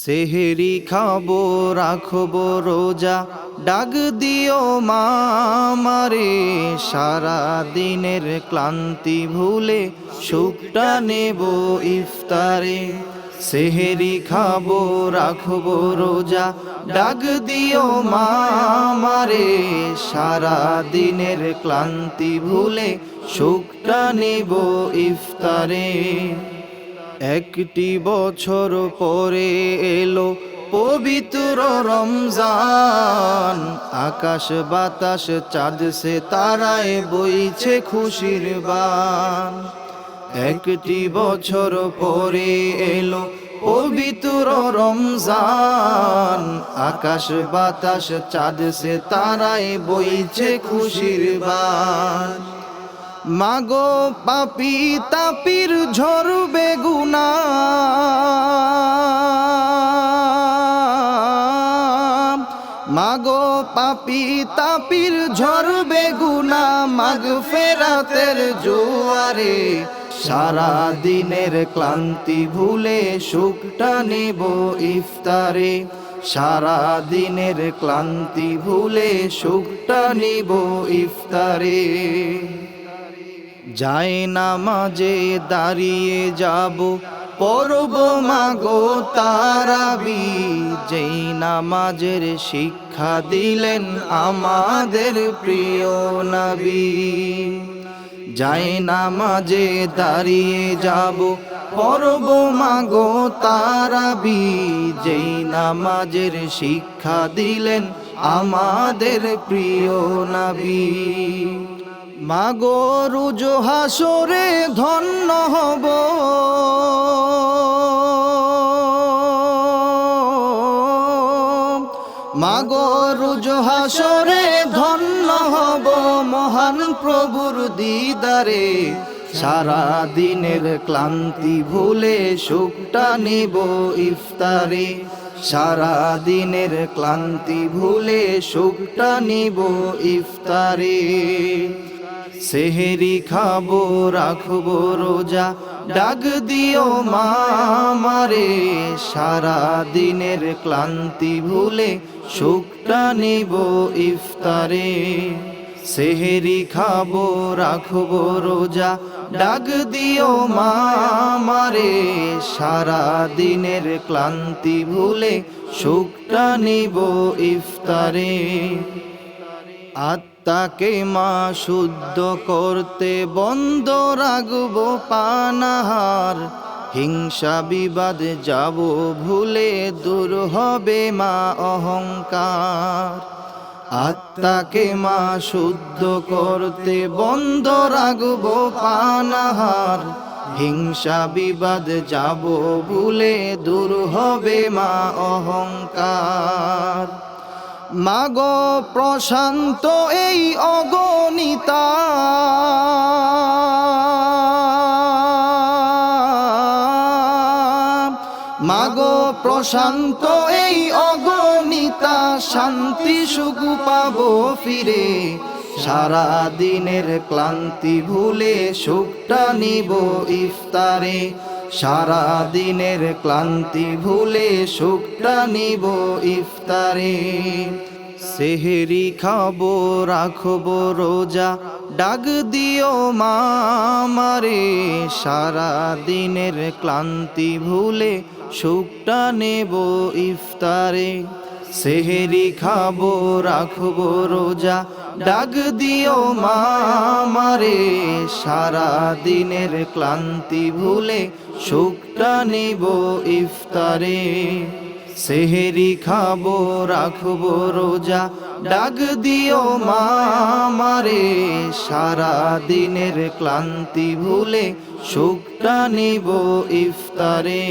সেহেরি খাবো রাখবো রোজা, ডাক দিও মা আমারে, সারা দিনের ক্লান্তি ভুলে সুখটা নেব ইফতারে। সেহেরি খাবো রাখবো রোজা, ডাক দিও মা আমারে, সারা দিনের ক্লান্তি ভুলে সুখটা নেব ইফতারে। একটি বছর পরে এলো পবিত্র রমজান, আকাশ বাতাস চাঁদ সে তারায় বইছে খুশির বান। একটি বছর পরে এলো পবিত্র রমজান, আকাশ বাতাস চাঁদ সে তারায় বইছে খুশির বান। মাগো পাপি তাপির ঝরবে গুনাহ, মাগো পাপি তাপির ঝরবে গুনাহ, মাগফিরাতের জোয়ারে সারা দিনের ক্লান্তি ভুলে সুখটা নেব ইফতারে। সারা দিনের ক্লান্তি ভুলে সুখটা নেব ইফতারে। যায় নামাজে দাঁড়িয়ে যাব, পড়ব মাগো তারাবি, যেই নামাজের শিক্ষা দিলেন আমাদের প্রিয় নবী। যায় নামাজে দাঁড়িয়ে যাব, পড়ব মাগো তারাবি, যেই নামাজের শিক্ষা দিলেন আমাদের প্রিয় নবী। মাগো রোজ হাসরে ধন্য হব, মাগো রোজ হাসরে ধন্য হব, মহান প্রভুর দিদারে সারা দিনের ক্লান্তি ভুলে সুখটা নেব ইফতারে। সারা দিনের ক্লান্তি ভুলে সুখটা নেব ইফতারে। সেহেরি খাবো রাখবো রোজা, ডাক দিও মা আমারে, সারা দিনের ক্লান্তি ভুলে সুখটা নেব ইফতারে। সেহেরি খাবো রাখবো রোজা, ডাক দিও মা আমারে, সারা দিনের ক্লান্তি ভুলে সুখটা নেব ইফতারে। আত্মাকে মা শুদ্ধ করতে বন্ধ রাখবো পানাহার, হিংসা বিবাদ যাব ভুলে দূর হবে মা অহংকার। আত্মাকে মা শুদ্ধ করতে বন্ধ রাখবো পানাহার, হিংসা বিবাদ যাব ভুলে দূর হবে মা অহংকার। মাগো প্রশান্ত এই অগণিতা, মাগো প্রশান্ত এই অগণিতা, শান্তি সুখ পাবো ফিরে, সারা দিনের ক্লান্তি ভুলে সুখটা নিব ইফতারে। সারা দিনের ক্লান্তি ভুলে সুখটা নিব ইফতারে। সেহেরি খাবো রাখবো রোজা, ডাক দিও মা আমারে, সারা দিনের ক্লান্তি ভুলে সুখটা নেব ইফতারে। সেহেরি খাবো রাখবো রোজা, ডাক দিও মা আমারে, সারা দিনের ক্লান্তি ভুলে সুখটা নেব ইফতারে। সেহেরি খাবো রাখবো রোজা, ডাক দিও মা আমারে, সারা দিনের ক্লান্তি ভুলে সুখটা নেব ইফতারে।